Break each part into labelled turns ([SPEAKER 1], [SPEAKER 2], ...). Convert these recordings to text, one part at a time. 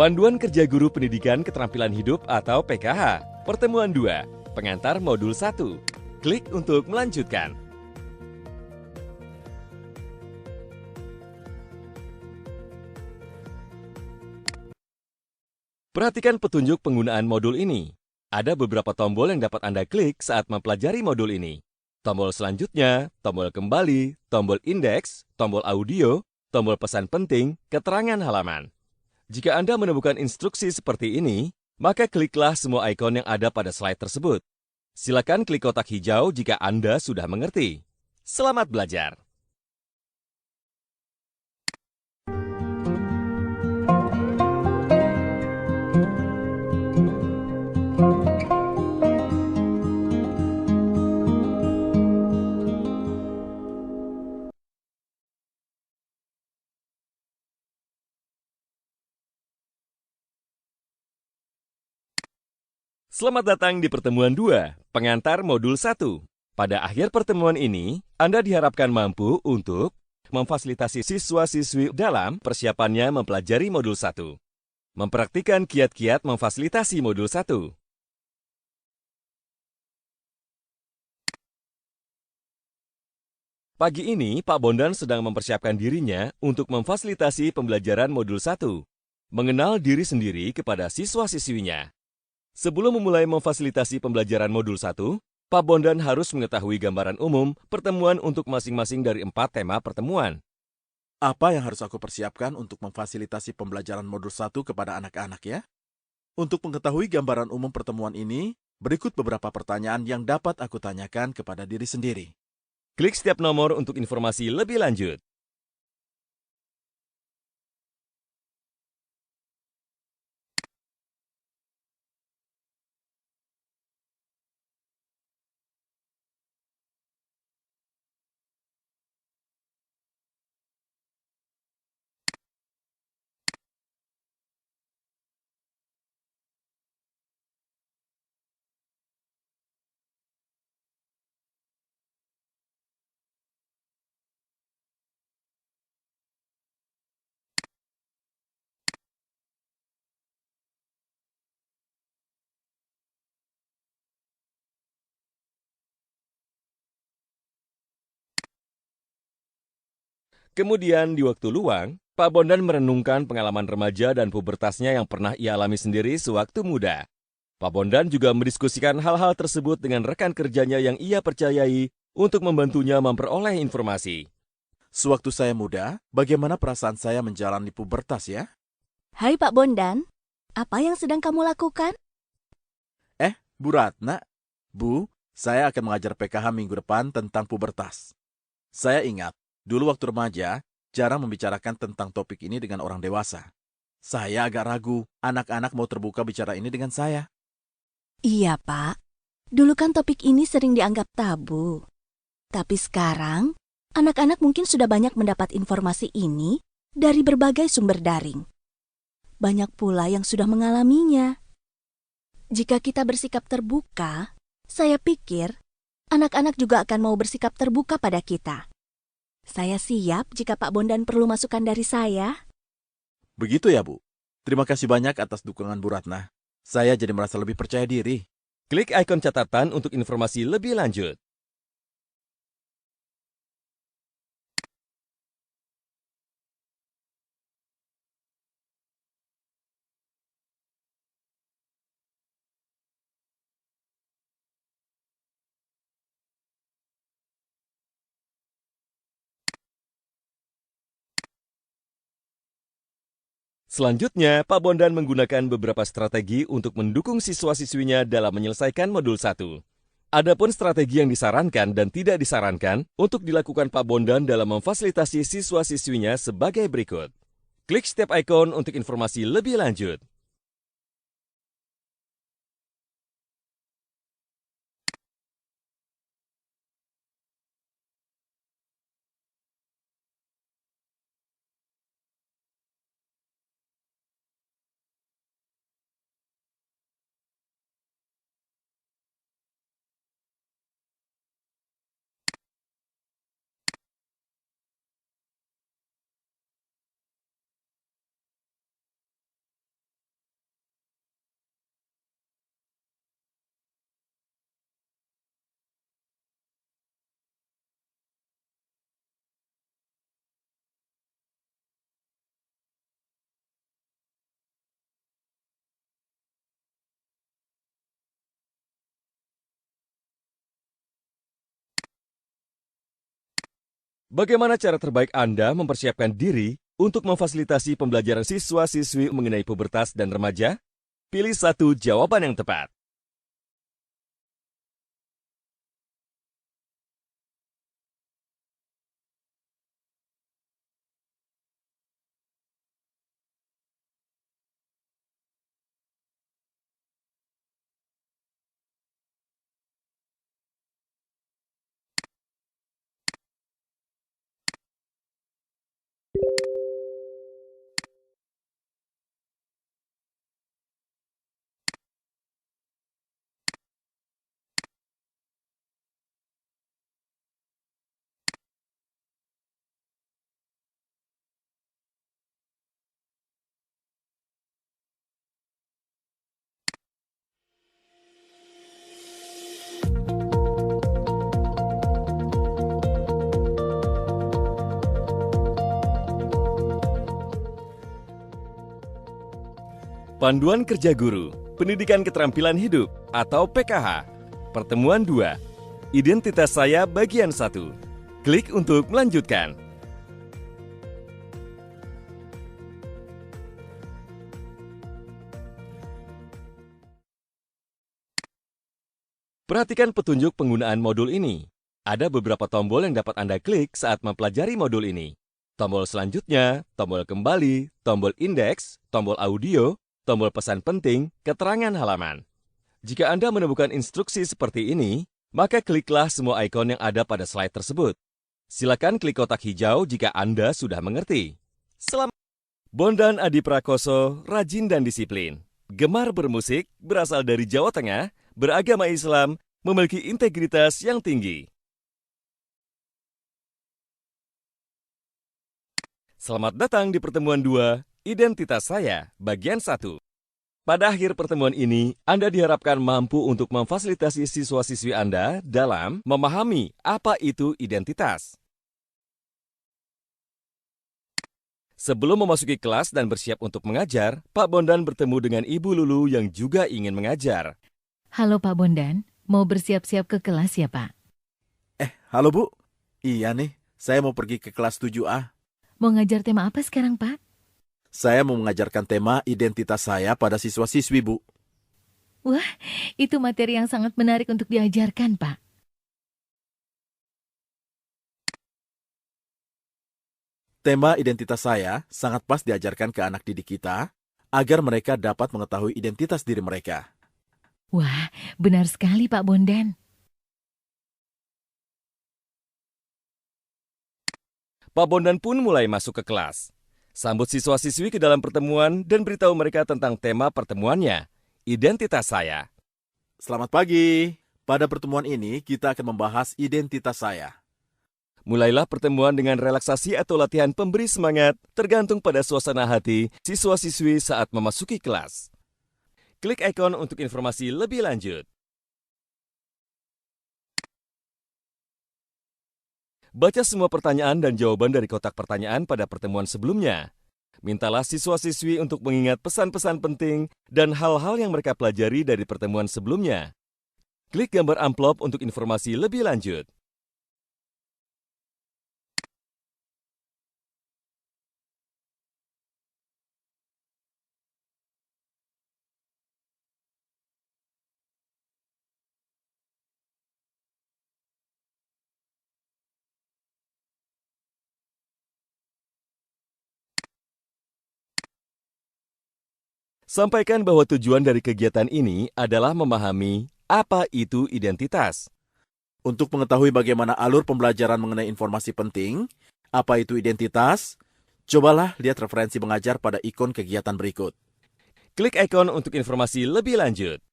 [SPEAKER 1] Panduan Kerja Guru Pendidikan Keterampilan Hidup atau PKH. Pertemuan 2. Pengantar Modul 1. Klik untuk melanjutkan. Perhatikan petunjuk penggunaan modul ini. Ada beberapa tombol yang dapat Anda klik saat mempelajari modul ini. Tombol selanjutnya, tombol kembali, tombol indeks, tombol audio, tombol pesan penting, keterangan halaman. Jika Anda menemukan instruksi seperti ini, maka kliklah semua ikon yang ada pada slide tersebut. Silakan klik kotak hijau jika Anda sudah mengerti. Selamat belajar! Selamat datang di pertemuan 2, pengantar modul 1. Pada akhir pertemuan ini, Anda diharapkan mampu untuk memfasilitasi siswa-siswi dalam persiapannya mempelajari modul 1. Mempraktikkan kiat-kiat memfasilitasi modul 1. Pagi ini, Pak Bondan sedang mempersiapkan dirinya untuk memfasilitasi pembelajaran modul 1. Mengenal diri sendiri kepada siswa-siswinya. Sebelum memulai memfasilitasi pembelajaran modul 1, Pak Bondan harus mengetahui gambaran umum pertemuan untuk masing-masing dari 4 tema pertemuan.
[SPEAKER 2] Apa yang harus aku persiapkan untuk memfasilitasi pembelajaran modul 1 kepada anak-anak ya? Untuk mengetahui gambaran umum pertemuan ini, berikut beberapa pertanyaan yang dapat aku tanyakan kepada diri sendiri.
[SPEAKER 1] Klik setiap nomor untuk informasi lebih lanjut. Kemudian di waktu luang, Pak Bondan merenungkan pengalaman remaja dan pubertasnya yang pernah ia alami sendiri sewaktu muda. Pak Bondan juga mendiskusikan hal-hal tersebut dengan rekan kerjanya yang ia percayai untuk membantunya memperoleh informasi.
[SPEAKER 2] Sewaktu saya muda, bagaimana perasaan saya menjalani pubertas ya?
[SPEAKER 3] Hai Pak Bondan, apa yang sedang kamu lakukan?
[SPEAKER 2] Bu Ratna, Bu, saya akan mengajar PKH minggu depan tentang pubertas. Saya ingat, dulu waktu remaja, jarang membicarakan tentang topik ini dengan orang dewasa. Saya agak ragu, anak-anak mau terbuka bicara ini dengan saya.
[SPEAKER 3] Iya Pak, dulu kan topik ini sering dianggap tabu. Tapi sekarang, anak-anak mungkin sudah banyak mendapat informasi ini dari berbagai sumber daring. Banyak pula yang sudah mengalaminya. Jika kita bersikap terbuka, saya pikir anak-anak juga akan mau bersikap terbuka pada kita. Saya siap jika Pak Bondan perlu masukan dari saya.
[SPEAKER 2] Begitu ya, Bu. Terima kasih banyak atas dukungan Bu Ratna. Saya jadi merasa lebih percaya diri.
[SPEAKER 1] Klik ikon catatan untuk informasi lebih lanjut. Selanjutnya, Pak Bondan menggunakan beberapa strategi untuk mendukung siswa-siswinya dalam menyelesaikan modul 1. Adapun strategi yang disarankan dan tidak disarankan untuk dilakukan Pak Bondan dalam memfasilitasi siswa-siswinya sebagai berikut. Klik setiap ikon untuk informasi lebih lanjut. Bagaimana cara terbaik Anda mempersiapkan diri untuk memfasilitasi pembelajaran siswa-siswi mengenai pubertas dan remaja? Pilih satu jawaban yang tepat. Panduan Kerja Guru, Pendidikan Keterampilan Hidup atau PKH. Pertemuan 2. Identitas saya bagian 1. Klik untuk melanjutkan. Perhatikan petunjuk penggunaan modul ini. Ada beberapa tombol yang dapat Anda klik saat mempelajari modul ini. Tombol selanjutnya, tombol kembali, tombol indeks, tombol audio, tombol pesan penting, keterangan halaman. Jika Anda menemukan instruksi seperti ini, maka kliklah semua ikon yang ada pada slide tersebut. Silakan klik kotak hijau jika Anda sudah mengerti. Selamat. Bondan Adi Prakoso, rajin dan disiplin. Gemar bermusik, berasal dari Jawa Tengah, beragama Islam, memiliki integritas yang tinggi. Selamat datang di pertemuan 2, Identitas Saya, bagian 1. Pada akhir pertemuan ini, Anda diharapkan mampu untuk memfasilitasi siswa-siswi Anda dalam memahami apa itu identitas. Sebelum memasuki kelas dan bersiap untuk mengajar, Pak Bondan bertemu dengan Ibu Lulu yang juga ingin mengajar.
[SPEAKER 4] Halo Pak Bondan, mau bersiap-siap ke kelas ya Pak?
[SPEAKER 2] Halo Bu. Iya nih, saya mau pergi ke kelas 7A.
[SPEAKER 4] Mau ngajar tema apa sekarang Pak?
[SPEAKER 2] Saya mau mengajarkan tema identitas saya pada siswa-siswi, Bu.
[SPEAKER 4] Wah, itu materi yang sangat menarik untuk diajarkan Pak.
[SPEAKER 2] Tema identitas saya sangat pas diajarkan ke anak didik kita agar mereka dapat mengetahui identitas diri mereka.
[SPEAKER 4] Wah, benar sekali Pak Bondan.
[SPEAKER 1] Pak Bondan pun mulai masuk ke kelas. Sambut siswa-siswi ke dalam pertemuan dan beritahu mereka tentang tema pertemuannya, identitas saya.
[SPEAKER 2] Selamat pagi. Pada pertemuan ini, kita akan membahas identitas saya.
[SPEAKER 1] Mulailah pertemuan dengan relaksasi atau latihan pemberi semangat tergantung pada suasana hati siswa-siswi saat memasuki kelas. Klik ikon untuk informasi lebih lanjut. Baca semua pertanyaan dan jawaban dari kotak pertanyaan pada pertemuan sebelumnya. Mintalah siswa-siswi untuk mengingat pesan-pesan penting dan hal-hal yang mereka pelajari dari pertemuan sebelumnya. Klik gambar amplop untuk informasi lebih lanjut. Sampaikan bahwa tujuan dari kegiatan ini adalah memahami apa itu identitas.
[SPEAKER 2] Untuk mengetahui bagaimana alur pembelajaran mengenai informasi penting, apa itu identitas, cobalah lihat referensi mengajar pada ikon kegiatan berikut.
[SPEAKER 1] Klik ikon untuk informasi lebih lanjut.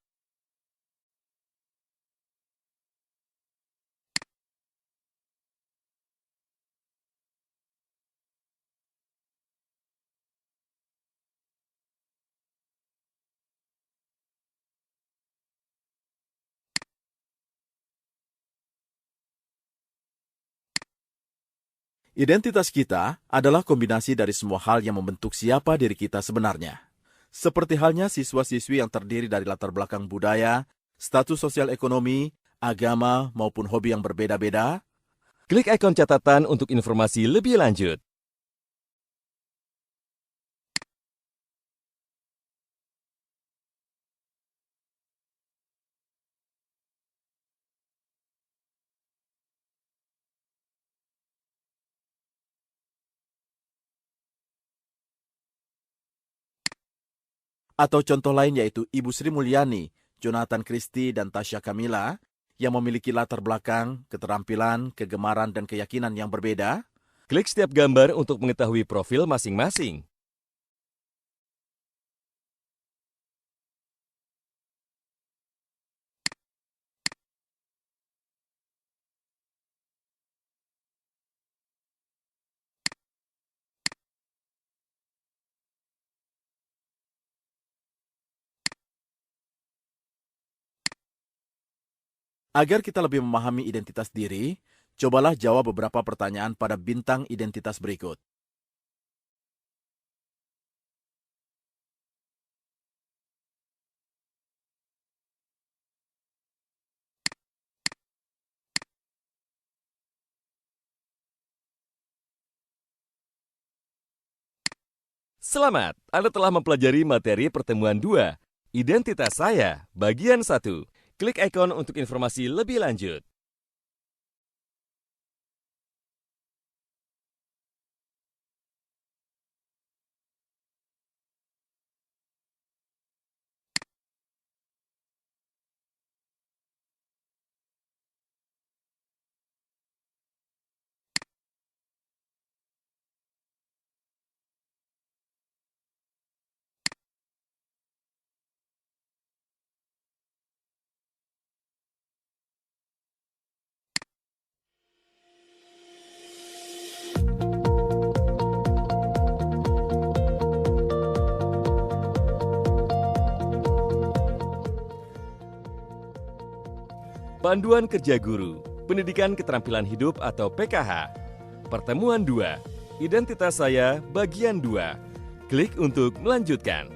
[SPEAKER 2] Identitas kita adalah kombinasi dari semua hal yang membentuk siapa diri kita sebenarnya. Seperti halnya siswa-siswi yang terdiri dari latar belakang budaya, status sosial ekonomi, agama, maupun hobi yang berbeda-beda,
[SPEAKER 1] Klik ikon catatan untuk informasi lebih lanjut.
[SPEAKER 2] Atau contoh lain yaitu Ibu Sri Mulyani, Jonathan Christie, dan Tasya Kamila yang memiliki latar belakang, keterampilan, kegemaran, dan keyakinan yang berbeda.
[SPEAKER 1] Klik setiap gambar untuk mengetahui profil masing-masing.
[SPEAKER 2] Agar kita lebih memahami identitas diri, cobalah jawab beberapa pertanyaan pada bintang identitas berikut.
[SPEAKER 1] Selamat, Anda telah mempelajari materi pertemuan 2, Identitas Saya, bagian 1. Klik ikon untuk informasi lebih lanjut. Panduan Kerja Guru, Pendidikan Keterampilan Hidup atau PKH. Pertemuan 2, Identitas Saya, bagian 2. Klik untuk melanjutkan.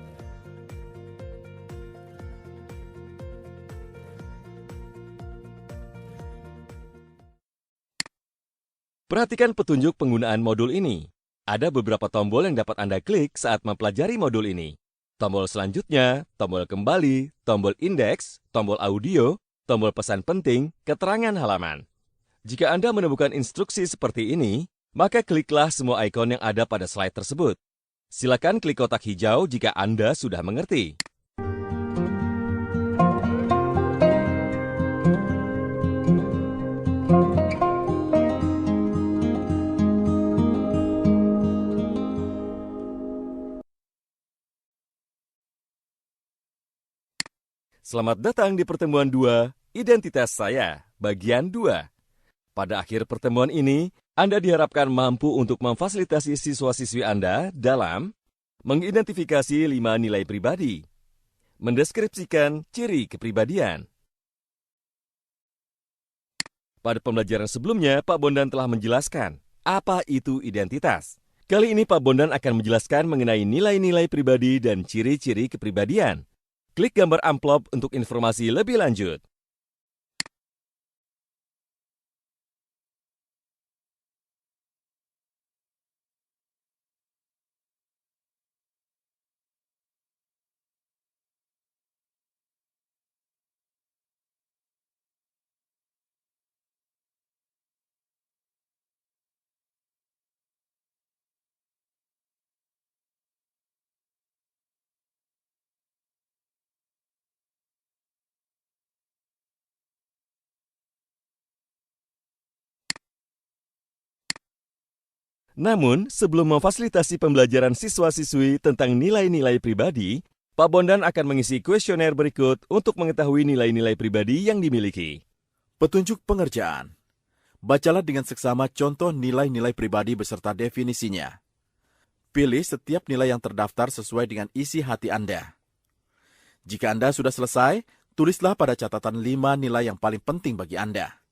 [SPEAKER 1] Perhatikan petunjuk penggunaan modul ini. Ada beberapa tombol yang dapat Anda klik saat mempelajari modul ini. Tombol selanjutnya, tombol kembali, tombol indeks, tombol audio, tombol pesan penting, keterangan halaman. Jika Anda menemukan instruksi seperti ini, maka kliklah semua ikon yang ada pada slide tersebut. Silakan klik kotak hijau jika Anda sudah mengerti. Selamat datang di pertemuan 2, Identitas Saya, bagian 2. Pada akhir pertemuan ini, Anda diharapkan mampu untuk memfasilitasi siswa-siswi Anda dalam mengidentifikasi 5 nilai pribadi, mendeskripsikan ciri kepribadian. Pada pembelajaran sebelumnya, Pak Bondan telah menjelaskan apa itu identitas. Kali ini Pak Bondan akan menjelaskan mengenai nilai-nilai pribadi dan ciri-ciri kepribadian. Klik gambar amplop untuk informasi lebih lanjut. Namun, sebelum memfasilitasi pembelajaran siswa-siswi tentang nilai-nilai pribadi, Pak Bondan akan mengisi kuesioner berikut untuk mengetahui nilai-nilai pribadi yang dimiliki.
[SPEAKER 2] Petunjuk pengerjaan. Bacalah dengan seksama contoh nilai-nilai pribadi beserta definisinya. Pilih setiap nilai yang terdaftar sesuai dengan isi hati Anda. Jika Anda sudah selesai, tulislah pada catatan 5 nilai yang paling penting bagi Anda.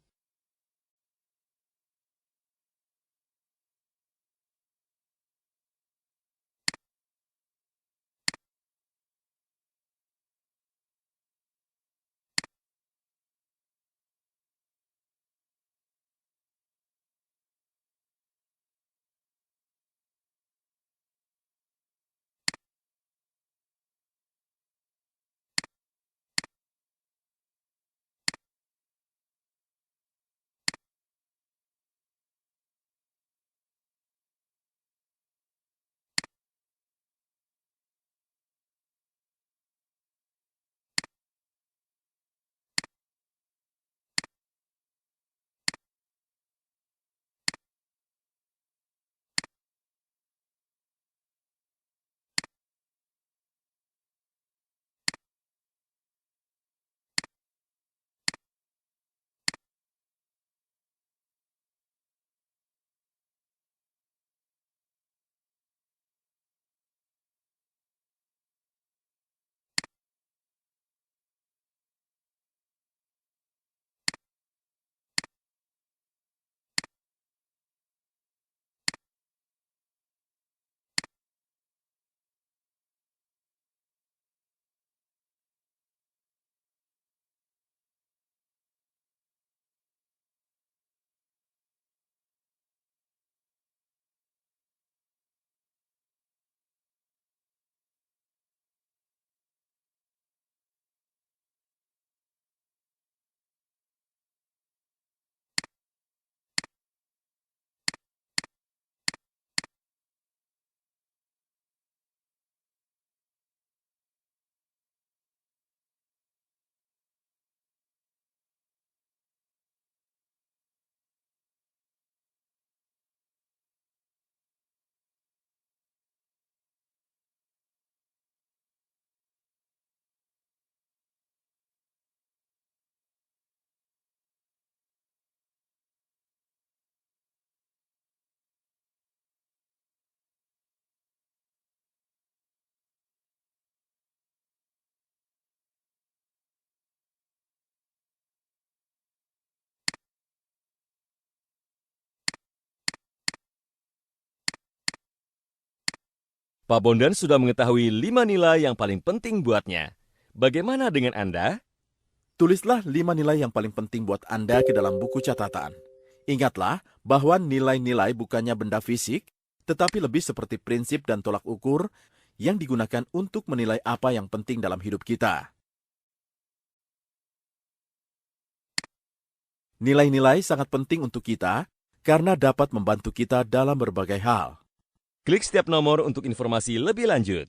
[SPEAKER 1] Pak Bondan sudah mengetahui 5 nilai yang paling penting buatnya. Bagaimana dengan Anda?
[SPEAKER 2] Tulislah 5 nilai yang paling penting buat Anda ke dalam buku catatan. Ingatlah bahwa nilai-nilai bukannya benda fisik, tetapi lebih seperti prinsip dan tolak ukur yang digunakan untuk menilai apa yang penting dalam hidup kita. Nilai-nilai sangat penting untuk kita karena dapat membantu kita dalam berbagai hal.
[SPEAKER 1] Klik setiap nomor untuk informasi lebih lanjut.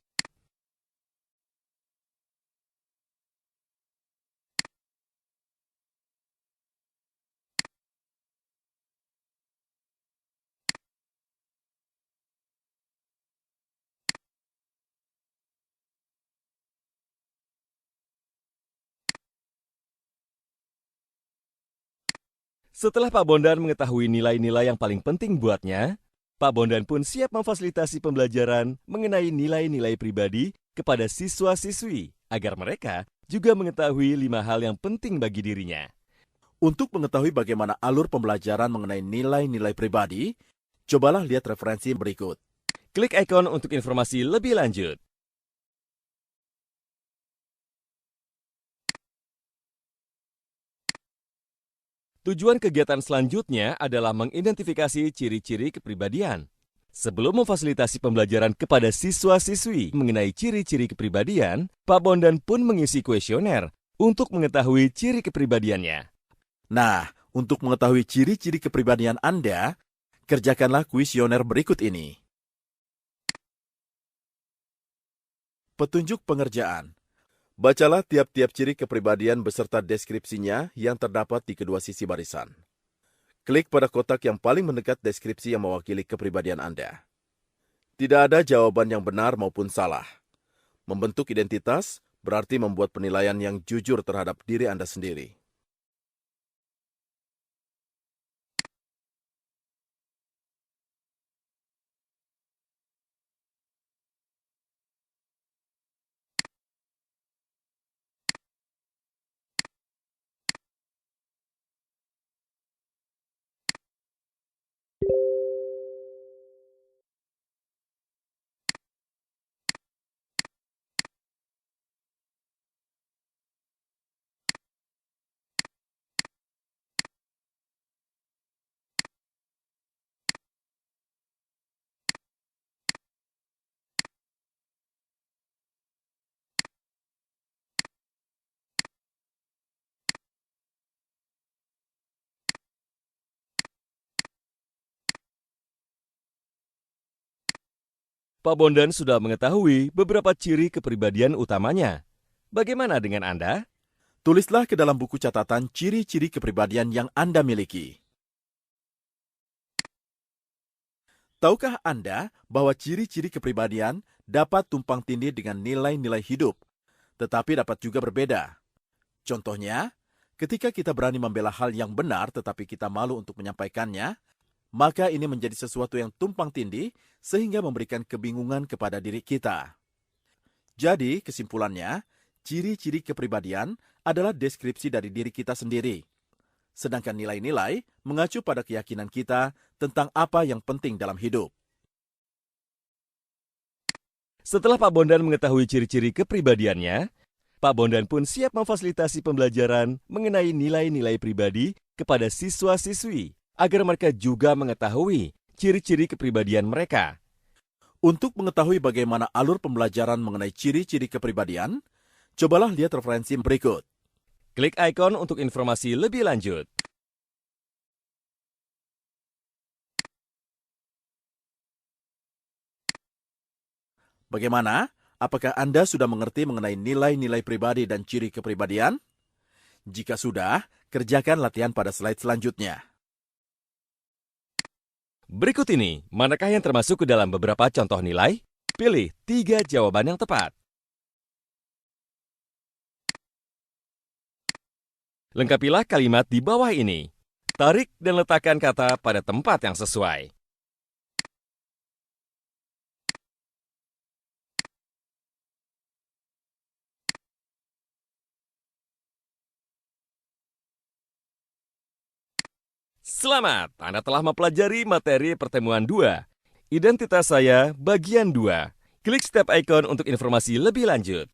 [SPEAKER 1] Setelah Pak Bondan mengetahui nilai-nilai yang paling penting buatnya, Pak Bondan pun siap memfasilitasi pembelajaran mengenai nilai-nilai pribadi kepada siswa-siswi agar mereka juga mengetahui 5 hal yang penting bagi dirinya.
[SPEAKER 2] Untuk mengetahui bagaimana alur pembelajaran mengenai nilai-nilai pribadi, cobalah lihat referensi berikut.
[SPEAKER 1] Klik ikon untuk informasi lebih lanjut. Tujuan kegiatan selanjutnya adalah mengidentifikasi ciri-ciri kepribadian. Sebelum memfasilitasi pembelajaran kepada siswa-siswi mengenai ciri-ciri kepribadian, Pak Bondan pun mengisi kuesioner untuk mengetahui ciri kepribadiannya.
[SPEAKER 2] Nah, untuk mengetahui ciri-ciri kepribadian Anda, kerjakanlah kuesioner berikut ini. Petunjuk pengerjaan. Bacalah tiap-tiap ciri kepribadian beserta deskripsinya yang terdapat di kedua sisi barisan. Klik pada kotak yang paling mendekat deskripsi yang mewakili kepribadian Anda. Tidak ada jawaban yang benar maupun salah. Membentuk identitas berarti membuat penilaian yang jujur terhadap diri Anda sendiri.
[SPEAKER 1] Pak Bondan sudah mengetahui beberapa ciri kepribadian utamanya. Bagaimana dengan Anda?
[SPEAKER 2] Tulislah ke dalam buku catatan ciri-ciri kepribadian yang Anda miliki. Tahukah Anda bahwa ciri-ciri kepribadian dapat tumpang tindih dengan nilai-nilai hidup, tetapi dapat juga berbeda? Contohnya, ketika kita berani membela hal yang benar tetapi kita malu untuk menyampaikannya, maka ini menjadi sesuatu yang tumpang tindih sehingga memberikan kebingungan kepada diri kita. Jadi, kesimpulannya, ciri-ciri kepribadian adalah deskripsi dari diri kita sendiri. Sedangkan nilai-nilai mengacu pada keyakinan kita tentang apa yang penting dalam hidup.
[SPEAKER 1] Setelah Pak Bondan mengetahui ciri-ciri kepribadiannya, Pak Bondan pun siap memfasilitasi pembelajaran mengenai nilai-nilai pribadi kepada siswa-siswi agar mereka juga mengetahui ciri-ciri kepribadian mereka.
[SPEAKER 2] Untuk mengetahui bagaimana alur pembelajaran mengenai ciri-ciri kepribadian, cobalah lihat referensi berikut.
[SPEAKER 1] Klik ikon untuk informasi lebih lanjut.
[SPEAKER 2] Bagaimana? Apakah Anda sudah mengerti mengenai nilai-nilai pribadi dan ciri kepribadian? Jika sudah, kerjakan latihan pada slide selanjutnya.
[SPEAKER 1] Berikut ini, manakah yang termasuk ke dalam beberapa contoh nilai? Pilih 3 jawaban yang tepat. Lengkapilah kalimat di bawah ini. Tarik dan letakkan kata pada tempat yang sesuai. Selamat, Anda telah mempelajari materi pertemuan 2. Identitas saya bagian 2. Klik step icon untuk informasi lebih lanjut.